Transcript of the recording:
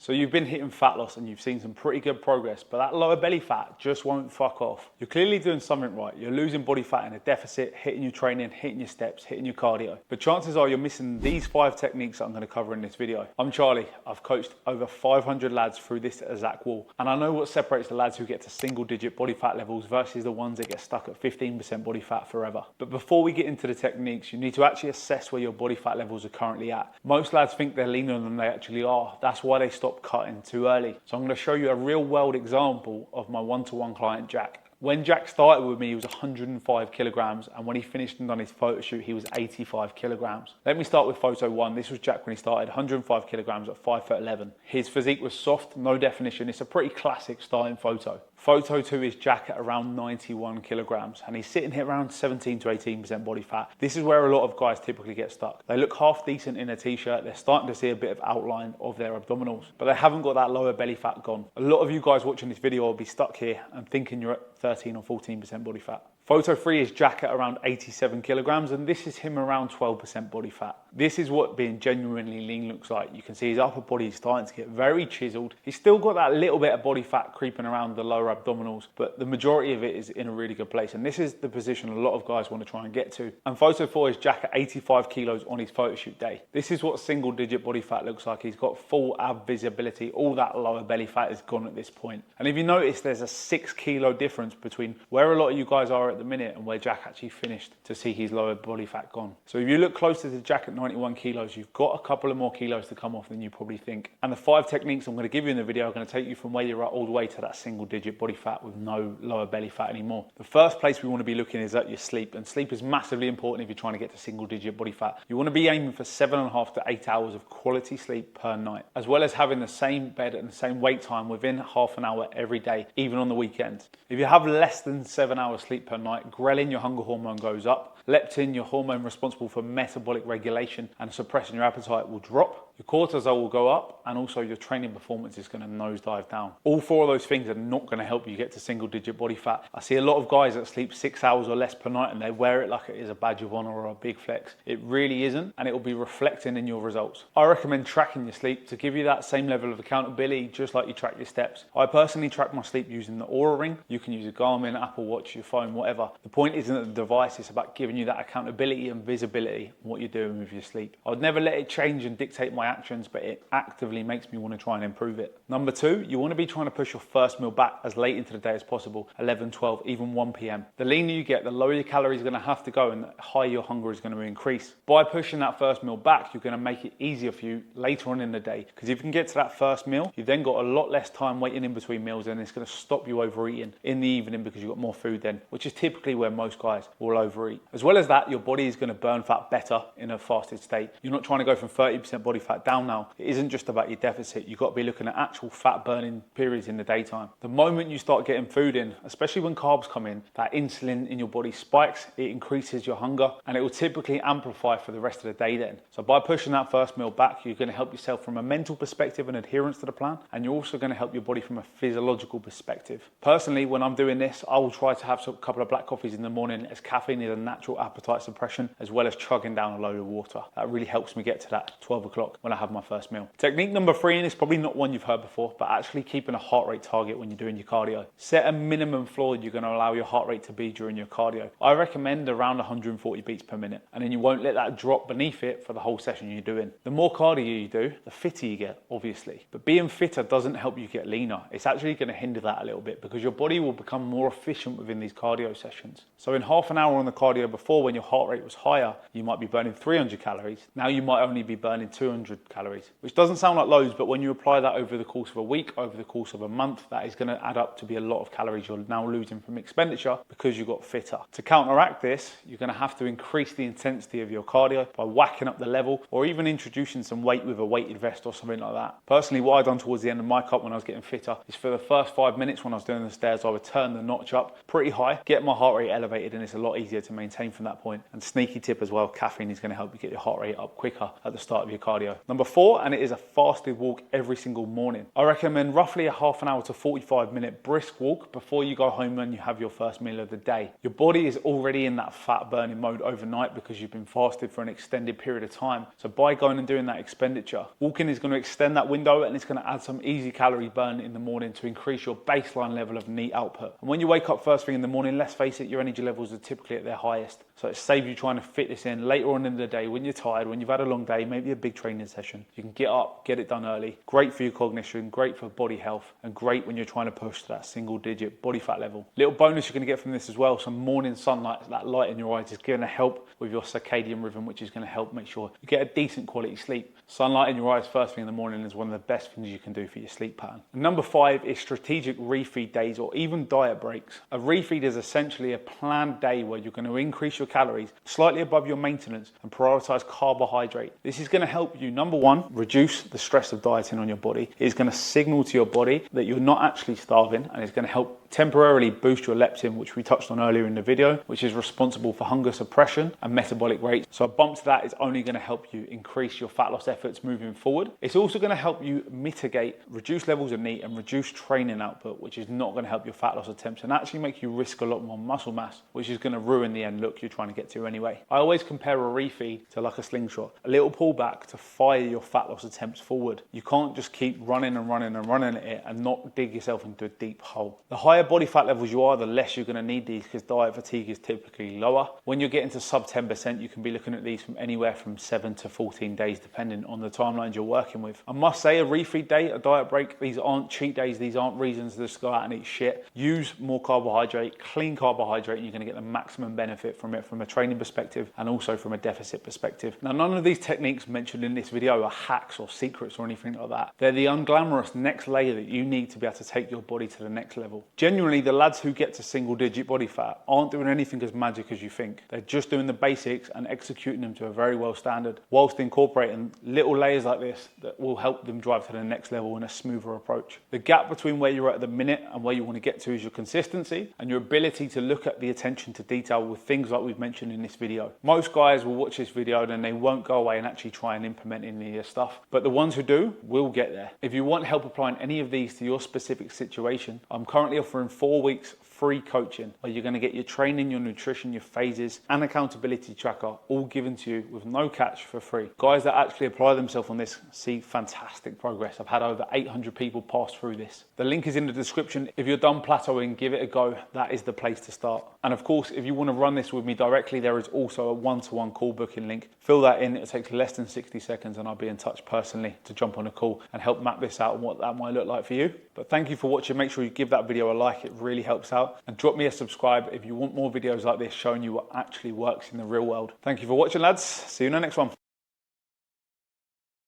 So you've been hitting fat loss and you've seen some pretty good progress, but that lower belly fat just won't fuck off. You're clearly doing something right. You're losing body fat in a deficit, hitting your training, hitting your steps, hitting your cardio. But chances are you're missing these 5 techniques that I'm gonna cover in this video. I'm Charlie. I've coached over 500 lads through this exact wall. And I know what separates the lads who get to single digit body fat levels versus the ones that get stuck at 15% body fat forever. But before we get into the techniques, you need to actually assess where your body fat levels are currently at. Most lads think they're leaner than they actually are. That's why they stop cutting too early. So I'm going to show you a real world example of my one-to-one client Jack. When Jack started with me, he was 105 kilograms, and when he finished and done his photo shoot, he was 85 kilograms. Let me start with photo 1. This was Jack when he started, 105 kilograms at 5'11". His physique was soft, no definition. It's a pretty classic starting photo. Photo 2 is Jack at around 91 kilograms, and he's sitting here around 17 to 18% body fat. This is where a lot of guys typically get stuck. They look half decent in a t-shirt, they're starting to see a bit of outline of their abdominals, but they haven't got that lower belly fat gone. A lot of you guys watching this video will be stuck here and thinking you're at 13 or 14% body fat. Photo 3 is Jack at around 87 kilograms, and this is him around 12% body fat. This is what being genuinely lean looks like. You can see his upper body is starting to get very chiseled. He's still got that little bit of body fat creeping around the lower abdominals, but the majority of it is in a really good place. And this is the position a lot of guys want to try and get to. And photo 4 is Jack at 85 kilos on his photo shoot day. This is what single digit body fat looks like. He's got full ab visibility. All that lower belly fat is gone at this point. And if you notice, there's a 6 kilo difference between where a lot of you guys are at the minute and where Jack actually finished to see his lower body fat gone. So if you look closer to Jack at 91 kilos, you've got a couple of more kilos to come off than you probably think. And the 5 techniques I'm going to give you in the video are going to take you from where you're at all the way to that single digit body fat with no lower belly fat anymore. The first place we want to be looking is at your sleep, and sleep is massively important if you're trying to get to single digit body fat. You want to be aiming for 7.5 to 8 hours of quality sleep per night, as well as having the same bed and the same wake time within half an hour every day, even on the weekends. If you have less than 7 hours sleep per night, ghrelin, your hunger hormone, goes up. Leptin, your hormone responsible for metabolic regulation and suppressing your appetite, will drop. Your cortisol will go up, and also your training performance is going to nosedive down. All 4 of those things are not going to help you get to single digit body fat. I see a lot of guys that sleep 6 hours or less per night and they wear it like it is a badge of honor or a big flex. It really isn't, and it will be reflecting in your results. I recommend tracking your sleep to give you that same level of accountability, just like you track your steps. I personally track my sleep using the Oura Ring. You can use a Garmin, Apple Watch, your phone, whatever. The point isn't the device, it's about giving you that accountability and visibility on what you're doing with your sleep. I would never let it change and dictate my actions, but it actively makes me want to try and improve it. Number 2, you want to be trying to push your first meal back as late into the day as possible, 11, 12, even 1 p.m. The leaner you get, the lower your calories are going to have to go and the higher your hunger is going to increase. By pushing that first meal back, you're going to make it easier for you later on in the day, because if you can get to that first meal, you've then got a lot less time waiting in between meals, and it's going to stop you overeating in the evening because you've got more food then, which is typically where most guys will overeat. As well as that, your body is going to burn fat better in a fasted state. You're not trying to go from 30% body fat down now. It isn't just about your deficit. You've got to be looking at actual fat burning periods in the daytime. The moment you start getting food in, especially when carbs come in, that insulin in your body spikes, it increases your hunger, and it will typically amplify for the rest of the day then. So by pushing that first meal back, you're going to help yourself from a mental perspective and adherence to the plan, and you're also going to help your body from a physiological perspective. Personally, when I'm doing this, I will try to have a couple of black coffees in the morning, as caffeine is a natural appetite suppression, as well as chugging down a load of water. That really helps me get to that 12 o'clock when I have my first meal. Technique number 3, and it's probably not one you've heard before, but actually keeping a heart rate target when you're doing your cardio. Set a minimum floor you're going to allow your heart rate to be during your cardio. I recommend around 140 beats per minute, and then you won't let that drop beneath it for the whole session you're doing. The more cardio you do, the fitter you get, obviously. But being fitter doesn't help you get leaner. It's actually going to hinder that a little bit, because your body will become more efficient within these cardio sessions. So in half an hour on the cardio before, when your heart rate was higher, you might be burning 300 calories. Now you might only be burning 200 calories, which doesn't sound like loads, but when you apply that over the course of a week, over the course of a month, that is going to add up to be a lot of calories you're now losing from expenditure because you got fitter. To counteract this, you're going to have to increase the intensity of your cardio by whacking up the level, or even introducing some weight with a weighted vest or something like that. Personally, what I've done towards the end of my cut when I was getting fitter is, for the first 5 minutes when I was doing the stairs, I would turn the notch up pretty high, get my heart rate elevated, and it's a lot easier to maintain from that point. And sneaky tip as well, caffeine is going to help you get your heart rate up quicker at the start of your cardio. Number 4, and it is a fasted walk every single morning. I recommend roughly a half an hour to 45-minute brisk walk before you go home and you have your first meal of the day. Your body is already in that fat burning mode overnight because you've been fasted for an extended period of time. So by going and doing that expenditure, walking is going to extend that window and it's going to add some easy calorie burn in the morning to increase your baseline level of NEAT output. And when you wake up first thing in the morning, let's face it, your energy levels are typically at their highest. So it saves you trying to fit this in later on in the day when you're tired, when you've had a long day, maybe a big training session. You can get up, get it done early. Great for your cognition, great for body health, and great when you're trying to push to that single digit body fat level. Little bonus you're going to get from this as well, some morning sunlight, that light in your eyes is going to help with your circadian rhythm, which is going to help make sure you get a decent quality sleep. Sunlight in your eyes first thing in the morning is one of the best things you can do for your sleep pattern. And number 5 is strategic refeed days or even diet breaks. A refeed is essentially a planned day where you're going to increase your calories slightly above your maintenance and prioritize carbohydrate. This is going to help you, number 1, reduce the stress of dieting on your body. It's going to signal to your body that you're not actually starving, and it's going to help temporarily boost your leptin, which we touched on earlier in the video, which is responsible for hunger suppression and metabolic rates. So a bump to that is only going to help you increase your fat loss efforts moving forward. It's also going to help you mitigate reduced levels of NEAT and reduce training output, which is not going to help your fat loss attempts and actually make you risk a lot more muscle mass, which is going to ruin the end look you're trying to get to anyway. I always compare a refeed to like a slingshot, a little pullback to fire your fat loss attempts forward. You can't just keep running and running and running at it and not dig yourself into a deep hole. The higher body fat levels you are, the less you're going to need these because diet fatigue is typically lower. When you're getting to sub 10%, you can be looking at these from anywhere from 7 to 14 days, depending on the timelines you're working with. I must say, a refeed day, a diet break, these aren't cheat days. These aren't reasons to just go out and eat shit. Use more carbohydrate, clean carbohydrate, and you're going to get the maximum benefit from it from a training perspective and also from a deficit perspective. Now, none of these techniques mentioned in this video are hacks or secrets or anything like that. They're the unglamorous next layer that you need to be able to take your body to the next level. Genuinely, the lads who get to single digit body fat aren't doing anything as magic as you think. They're just doing the basics and executing them to a very well standard, whilst incorporating little layers like this that will help them drive to the next level in a smoother approach. The gap between where you're at the minute and where you want to get to is your consistency and your ability to look at the attention to detail with things like we've mentioned in this video. Most guys will watch this video and they won't go away and actually try and implement any of this stuff, but the ones who do will get there. If you want help applying any of these to your specific situation, I'm currently offering 4 weeks free coaching where you're going to get your training, your nutrition, your phases and accountability tracker all given to you with no catch for free. Guys that actually apply themselves on this see fantastic progress. I've had over 800 people pass through this. The link is in the description. If you're done plateauing, give it a go. That is the place to start. And of course, if you want to run this with me directly, there is also a one-to-one call booking link. Fill that in. It takes less than 60 seconds and I'll be in touch personally to jump on a call and help map this out and what that might look like for you. But thank you for watching. Make sure you give that video a like. It really helps out. And drop me a subscribe if you want more videos like this showing you what actually works in the real world. Thank you for watching, lads. See you in the next one.